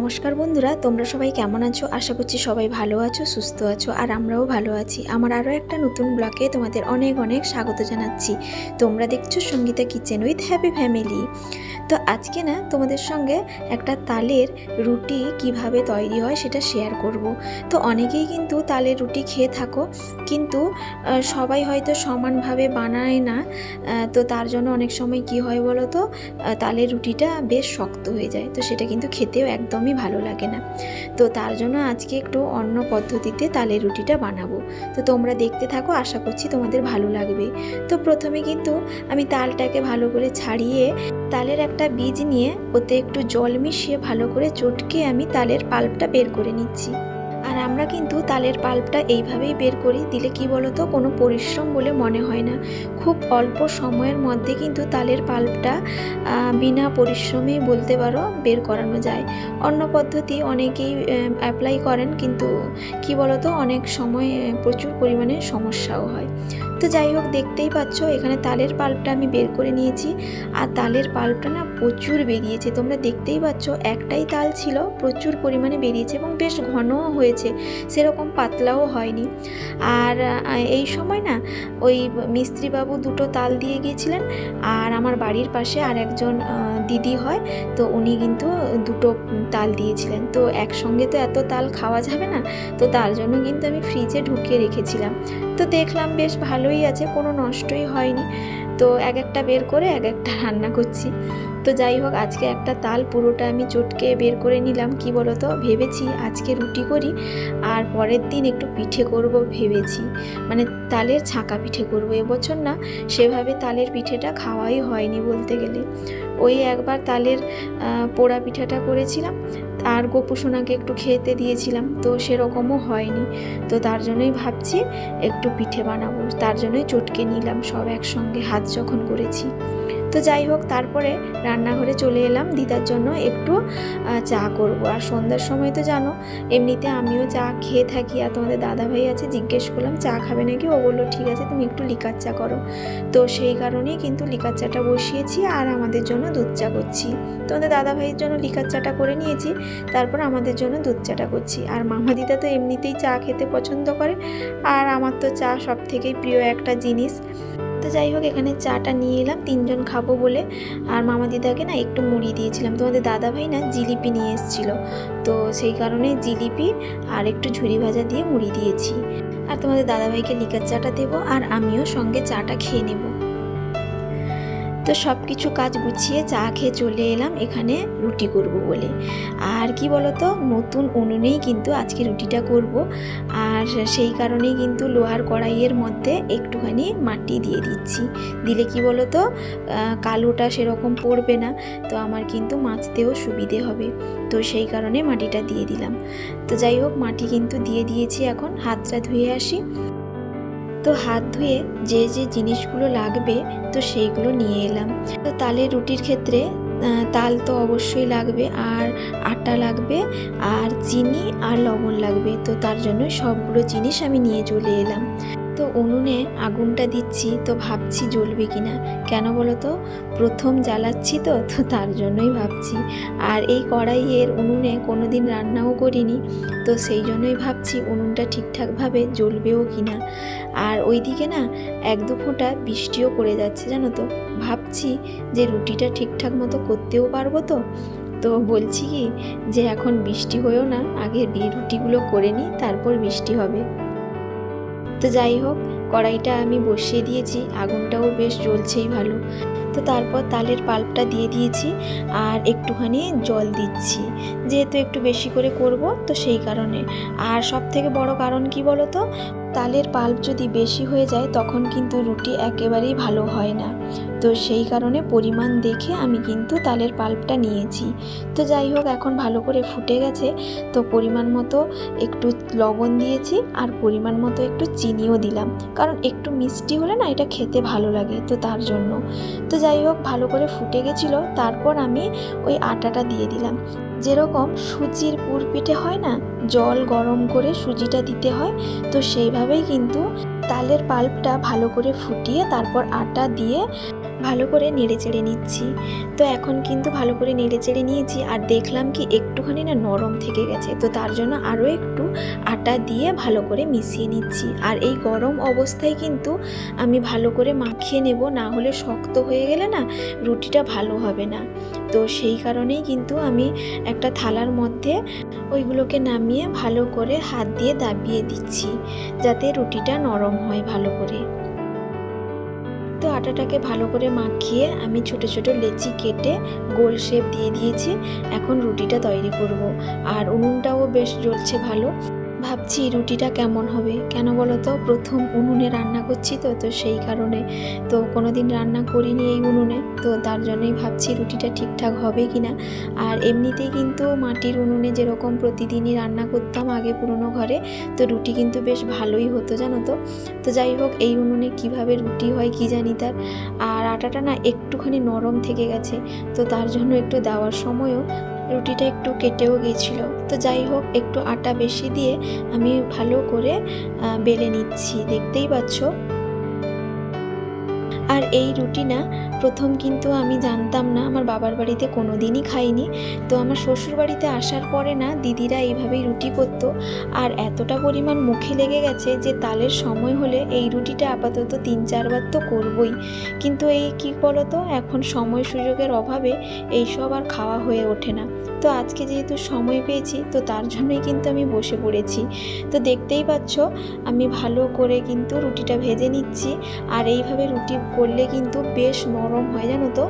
নমস্কার বন্ধুরা, তোমরা সবাই কেমন আছো? আশা করছি সবাই ভালো আছো, সুস্থ আছো, আর আমরাও ভালো আছি। আমার আরও একটা নতুন ব্লগে তোমাদের অনেক অনেক স্বাগত জানাচ্ছি। তোমরা দেখছো Sangita kitchen with happy family. তো আজকে না তোমাদের সঙ্গে একটা তালের রুটি কিভাবে তৈরি হয় সেটা শেয়ার করব। তো অনেকেই কিন্তু তালের রুটি খেয়ে থাকো, কিন্তু সবাই হয়তো সমানভাবে বানায় না। তো তার জন্য অনেক সময় কি হয় বলো তো, তালের রুটিটা বেশ শক্ত হয়ে যায়, তো সেটা কিন্তু খেতেও একদমই ভালো লাগে না। তো তার জন্য আজকে একটু অন্য পদ্ধতিতে তালের রুটিটা বানাবো। তো তোমরা দেখতে থাকো, আশা করছি তোমাদের ভালো লাগবে। তো প্রথমে কিন্তু আমি তালটাকে ভালো করে ছাড়িয়ে তালের একটা বীজ নিয়ে ওতে একটু জল মিশিয়ে ভালো করে চটকে আমি তালের পাল্পটা বের করে নিচ্ছি। আর আমরা কিন্তু তালের পাল্পটা এইভাবেই বের করি, দিলে কি বলতো, কোনো পরিশ্রম বলে মনে হয় না। খুব অল্প সময়ের মধ্যে কিন্তু তালের পাল্পটা বিনা পরিশ্রমেই বলতে পারো বের করানো যায়। অন্য পদ্ধতি অনেকেই অ্যাপ্লাই করেন, কিন্তু কি বলতো, অনেক সময় প্রচুর পরিমাণে সমস্যাও হয়। তো যাই হোক, দেখতেই পাচ্ছ এখানে তালের পাল্পটা আমি বের করে নিয়েছি। আর তালের পাল্পটা না প্রচুর বেরিয়েছে, তোমরা দেখতেই পাচ্ছ। একটাই তাল ছিল, প্রচুর পরিমাণে বেরিয়েছে এবং বেশ ঘনও হয়েছে, সেরকম পাতলাও হয়নি। আর এই সময় না ওই মিস্ত্রিবাবু দুটো তাল দিয়ে গিয়েছিলেন, আর আমার বাড়ির পাশে আর একজন দিদি হয়, তো উনি কিন্তু দুটো তাল দিয়েছিলেন। তো একসঙ্গে তো এত তাল খাওয়া যাবে না, তো তার জন্য কিন্তু আমি ফ্রিজে ঢুকিয়ে রেখেছিলাম। তো দেখলাম বেশ ভালোই আছে, কোনো নষ্টই হয়নি। তো এক একটা বের করে এক একটা রান্না করছি। তো যাই হোক, আজকে একটা তাল পুরোটা আমি চটকে বের করে নিলাম। কি বলতো, ভেবেছি আজকে রুটি করি আর পরের দিন একটু পিঠে করব ভেবেছি, মানে তালের ছাঁকা পিঠে করব। এবছর না সেভাবে তালের পিঠেটা খাওয়াই হয়নি বলতে গেলে। ওই একবার তালের পোড়া পিঠাটা করেছিলাম, আর গোপুসোনাকে একটু খেতে দিয়েছিলাম, তো সেরকমও হয়নি। তো তার জন্যই ভাবছি একটু পিঠে বানাবো, তার জন্যই চটকে নিলাম সব একসঙ্গে হাত যখন করেছি। তো যাই হোক, তারপরে রান্নাঘরে চলে এলাম দিদার জন্য একটু চা করব। আর সন্ধ্যার সময় তো জানো এমনিতে আমিও চা খেয়ে থাকি, আর তোমাদের দাদাভাই আছে, জিজ্ঞেস করলাম চা খাবে নাকি, ও বললো ঠিক আছে তুমি একটু লিকার চা করো। তো সেই কারণেই কিন্তু লিকার চাটা বসিয়েছি, আর আমাদের জন্য দুধ চা করছি। তোমাদের দাদাভাইয়ের জন্য লিকার চাটা করে নিয়েছি, তারপর আমাদের জন্য দুধ চাটা করছি। আর মামা দিদা তো এমনিতেই চা খেতে পছন্দ করে, আর আমার তো চা সব থেকেই প্রিয় একটা জিনিস। তো যাই হোক, এখানে চাটা নিয়ে এলাম তিনজন খাবো বলে। আর মামা দিদাকে না একটু মুড়ি দিয়েছিলাম, তোমাদের দাদাভাই না জিলিপি নিয়ে এসেছিলো, তো সেই কারণে জিলিপি আর একটু ঝুরি ভাজা দিয়ে মুড়ি দিয়েছি। আর তোমাদের দাদাভাইকে লিকার চাটা দেবো, আর আমিও সঙ্গে চাটা খেয়ে নেব। তো সব কিছু কাজ গুছিয়ে চা খেয়ে চলে এলাম এখানে রুটি করব বলে। আর কি বলতো, নতুন উনুনেই কিন্তু আজকে রুটিটা করব, আর সেই কারণেই কিন্তু লোহার কড়াইয়ের মধ্যে একটুখানি মাটি দিয়ে দিচ্ছি। দিলে কি বলতো, কালোটা সেরকম পড়বে না, তো আমার কিন্তু মাজতেও সুবিধে হবে। তো সেই কারণে মাটিটা দিয়ে দিলাম। তো যাই হোক, মাটি কিন্তু দিয়ে দিয়েছি, এখন হাতটা ধুয়ে আসি। তো হাত ধুয়ে যে যে জিনিসগুলো লাগবে তো সেইগুলো নিয়ে এলাম। তো তালের রুটির ক্ষেত্রে তাল তো অবশ্যই লাগবে, আর আটা লাগবে, আর চিনি আর লবণ লাগবে। তো তার জন্য সবগুলো জিনিস আমি নিয়ে চলে এলাম। তো উনুনে আগুনটা দিচ্ছি, তো ভাবছি জ্বলবে কিনা, কেন বলো তো, প্রথম জ্বালাচ্ছি তো তার জন্যই ভাবছি। আর এই কড়াইয়ের উনুনে কোনো দিন রান্নাও করিনি, তো সেই জন্যই ভাবছি উনুনটা ঠিকঠাকভাবে জ্বলবেও কিনা। আর ওইদিকে না এক দু ফোঁটা বৃষ্টিও পড়ে যাচ্ছে, জানো তো। ভাবছি যে রুটিটা ঠিকঠাক মতো করতেও পারবো তো। তো বলছি কি, যে এখন বৃষ্টি হয়েও না, আগে রুটিগুলো করে নিই, তারপর বৃষ্টি হবে। তো যাই হোক, কড়াইটা আমি বসিয়ে দিয়েছি, আগুনটাও বেশ জ্বলছেই ভালো। তো তারপর তালের পাল্পটা দিয়ে দিয়েছি, আর একটুখানি জল দিচ্ছি, যেহেতু একটু বেশি করে করব, তো সেই কারণে। আর সব থেকে বড় কারণ কি বলো তো, তালের পাল্প যদি বেশি হয়ে যায় তখন কিন্তু রুটি একেবারেই ভালো হয় না। তো সেই কারণে পরিমাণ দেখে আমি কিন্তু তালের পাল্পটা নিয়েছি। তো যাই হোক, এখন ভালো করে ফুটে গেছে, তো পরিমাণ মতো একটু লবণ দিয়েছি, আর পরিমাণ মতো একটু চিনিও দিলাম, কারণ একটু মিষ্টি হলে না এটা খেতে ভালো লাগে, তো তার জন্য। তো যাই হোক, ভালো করে ফুটে গেছিলো, তারপর আমি ওই আটাটা দিয়ে দিলাম। যেরকম সুজির পুর পিঠে হয় না, জল গরম করে সুজিটা দিতে হয়, তো সেইভাবেই কিন্তু তালের পাল্পটা ভালো করে ফুটিয়ে তারপর আটা দিয়ে ভালো করে নেড়ে চেড়ে নিচ্ছি। তো এখন কিন্তু ভালো করে নেড়ে চেড়ে নিয়েছি, আর দেখলাম কি একটুখানি না নরম থেকে গেছে, তো তার জন্য আরও একটু আটা দিয়ে ভালো করে মিশিয়ে নিচ্ছি। আর এই গরম অবস্থায় কিন্তু আমি ভালো করে মাখিয়ে নেব, না হলে শক্ত হয়ে গেলে না রুটিটা ভালো হবে না। তো সেই কারণেই কিন্তু আমি একটা থালার মধ্যে ওইগুলোকে নামিয়ে ভালো করে হাত দিয়ে দাবিয়ে দিচ্ছি, যাতে রুটিটা নরম হয় ভালো করে। তো আটাটাকে ভালো করে মাখিয়ে আমি ছোট ছোট লেচি কেটে গোল শেপ দিয়ে দিয়েছি। এখন রুটিটা তৈরি করব। আর উনুনটাও বেশ জ্বলছে ভালো। ভাবছি রুটিটা কেমন হবে, কেন বলো তো, প্রথম উনুনে রান্না করছি তো তো সেই কারণে। তো কোনো দিন রান্না করিনি এই উনুনে, তো তার জন্যই ভাবছি রুটিটা ঠিকঠাক হবে কি না। আর এমনিতেই কিন্তু মাটির উনুনে যেরকম প্রতিদিনই রান্না করতাম আগে পুরনো ঘরে, তো রুটি কিন্তু বেশ ভালোই হতো জানো তো। তো যাই হোক, এই উনুনে কিভাবে রুটি হয় কি জানি তার। আর আটাটা না একটুখানি নরম থেকে গেছে, তো তার জন্য একটু দেওয়ার সময়ও রুটিটা একটু কেটেও গিয়েছিল। তো যাই হোক, একটু আটা বেশি দিয়ে আমি ভালো করে বেলে নিচ্ছি, দেখতেই পাচ্ছ। আর এই রুটি না প্রথম কিন্তু আমি জানতাম না, আমার বাবার বাড়িতে কোনো দিনই খাইনি। তো আমার শ্বশুর বাড়িতে আসার পরে না দিদিরা এইভাবেই রুটি করতো, আর এতটা পরিমাণ মুখে লেগে গেছে যে তালের সময় হলে এই রুটিটা আপাতত 3-4 বার তো করবই। কিন্তু এই কি বলো তো, এখন সময় সুযোগের অভাবে এইসব আর খাওয়া হয়ে ওঠে না। তো আজকে যেহেতু সময় পেয়েছি, তো তার জন্যই কিন্তু আমি বসে পড়েছি। তো দেখতেই পাচ্ছ আমি ভালো করে কিন্তু রুটিটা ভেজে নিচ্ছি। আর এইভাবে রুটি করলে কিন্তু বেশ নরম হয় জানো তো।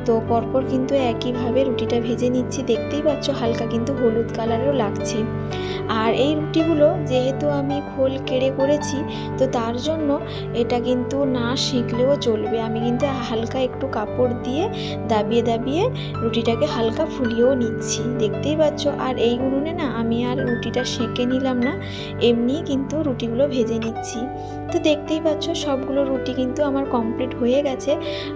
তো পরপর কিন্তু একইভাবে রুটিটা ভেজে নিচ্ছি, দেখতেই পাচ্ছ হালকা কিন্তু হলুদ কালারেরও লাগছে। আর এই রুটিগুলো যেহেতু আমি খোল কেড়ে করেছি, তো তার জন্য এটা কিন্তু না সেঁকলেও চলবে। আমি কিন্তু হালকা একটু কাপড় দিয়ে দাবিয়ে দাবিয়ে রুটিটাকে হালকা ফুলিয়েও নিচ্ছি, দেখতেই পাচ্ছ। আর এই উনুনে না আমি আর রুটিটা সেঁকে নিলাম না, এমনিই কিন্তু রুটিগুলো ভেজে নিচ্ছি। তো দেখতেই পাচ্ছ সবগুলো রুটি কিন্তু আমার কমপ্লিট হয়ে গেছে।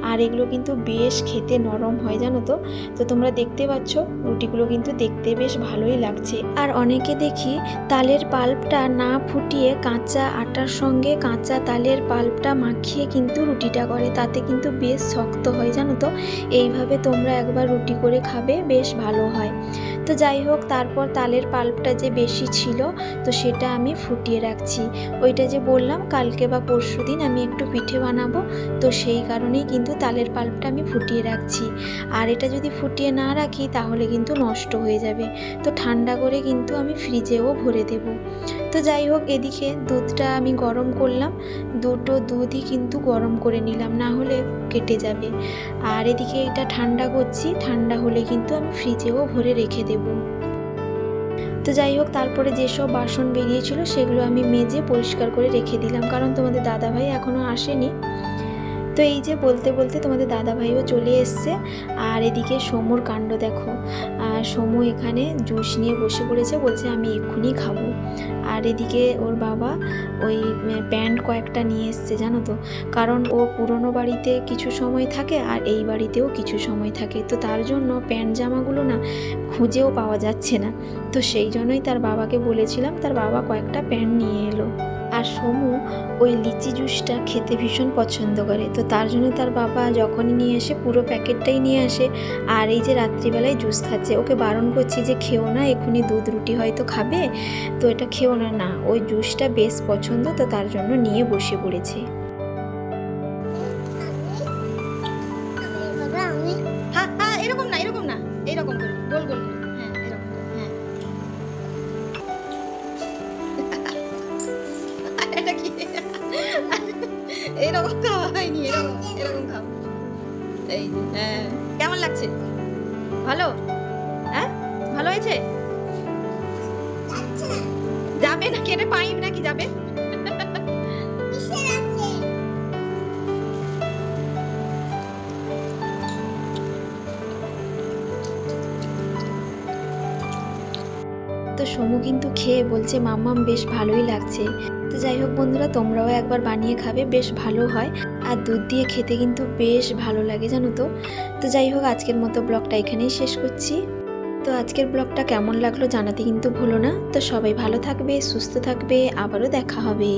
আর এগুলো কিন্তু বেশ খেতে নরম হয় জানো তো। তো তোমরা দেখতে পাচ্ছ রুটিগুলো কিন্তু দেখতে বেশ ভালোই লাগছে। আর অনেকে দেখি তালের পাল্পটা না ফুটিয়ে কাঁচা আটার সঙ্গে কাঁচা তালের পাল্পটা মাখিয়ে কিন্তু রুটিটা করে, তাতে কিন্তু বেশ শক্ত হয় জানো তো। এইভাবে তোমরা একবার রুটি করে খাবে, বেশ ভালো হয়। তো যাই হোক, তারপর তালের পাল্পটা যে বেশি ছিল, তো সেটা আমি ফুটিয়ে রাখছি। ওইটা যে বললাম কালকে বা পরশুদিন আমি একটু পিঠে বানাবো, তো সেই কারণেই কিন্তু তালের পাল্পটা আমি ফুটিয়ে রাখছি। আর এটা যদি ফুটিয়ে না রাখি তাহলে কিন্তু নষ্ট হয়ে যাবে। তো ঠান্ডা করে কিন্তু আমি ফ্রিজেও ভরে দেব। তো যাই হোক, এদিকে দুধটা আমি গরম করলাম, দুটো দুধই কিন্তু গরম করে নিলাম, না হলে কেটে যাবে। আর এদিকে এটা ঠান্ডা করছি, ঠান্ডা হলে কিন্তু আমি ফ্রিজেও ভরে রেখে দেব। তো যাই হোক, তারপরে যেসব বাসন বেরিয়েছিল সেগুলো আমি মেজে পরিষ্কার করে রেখে দিলাম, কারণ তোমাদের দাদাভাই এখনও আসেনি। তো এই যে বলতে বলতে তোমাদের দাদাভাইও চলে এসছে। আর এদিকে সমুর কাণ্ড দেখো, সমু এখানে জুস নিয়ে বসে পড়েছে, বলছে আমি এক্ষুনি খাবো। আর এদিকে ওর বাবা ওই প্যান্ট কয়েকটা নিয়ে এসছে জানো তো, কারণ ও পুরনো বাড়িতে কিছু সময় থাকে আর এই বাড়িতেও কিছু সময় থাকে, তো তার জন্য প্যান্ট জামাগুলো না খুঁজেও পাওয়া যাচ্ছে না। তো সেই জন্যই তার বাবাকে বলেছিলাম, তার বাবা কয়েকটা প্যান্ট নিয়ে এলো। আর সমু ওই লিচি জুসটা খেতে ভীষণ পছন্দ করে, তো তার জন্য তার বাবা যখনই নিয়ে আসে পুরো প্যাকেটটাই নিয়ে আসে। আর এই যে রাত্রিবেলায় জুস খাচ্ছে, ওকে বারণ করছি যে খেও না, এক্ষুনি দুধ রুটি হয়তো খাবে, তো এটা খেও না। না, ওই জুসটা বেশ পছন্দ, তো তার জন্য নিয়ে বসে পড়েছে। হ্যাঁ হ্যাঁ, এরকম না, এরকম না, এরকম করে গোল গোল করে, হ্যাঁ এরকম করে, হ্যাঁ। এটা কি এরকম খাওয়া হয়নি, এরকম এরকম খাও। এই যে, হ্যাঁ কেমন লাগছে? ভালো? হ্যাঁ ভালো হয়েছে? যাবে নাকি, এটা পাইপ নাকি যাবে? তো সমু কিন্তু খেয়ে বলছে মাম্মাম বেশ ভালোই লাগছে। তো যাই হোক বন্ধুরা, তোমরাও একবার বানিয়ে খাবে, বেশ ভালো হয়। আর দুধ দিয়ে খেতে কিন্তু বেশ ভালো লাগে জানো তো। তো যাই হোক, আজকের মতো ব্লগটা এখানেই শেষ করছি। তো আজকের ব্লগটা কেমন লাগলো জানাতে কিন্তু ভুলো না। তো সবাই ভালো থাকবে, সুস্থ থাকবে, আবারও দেখা হবে।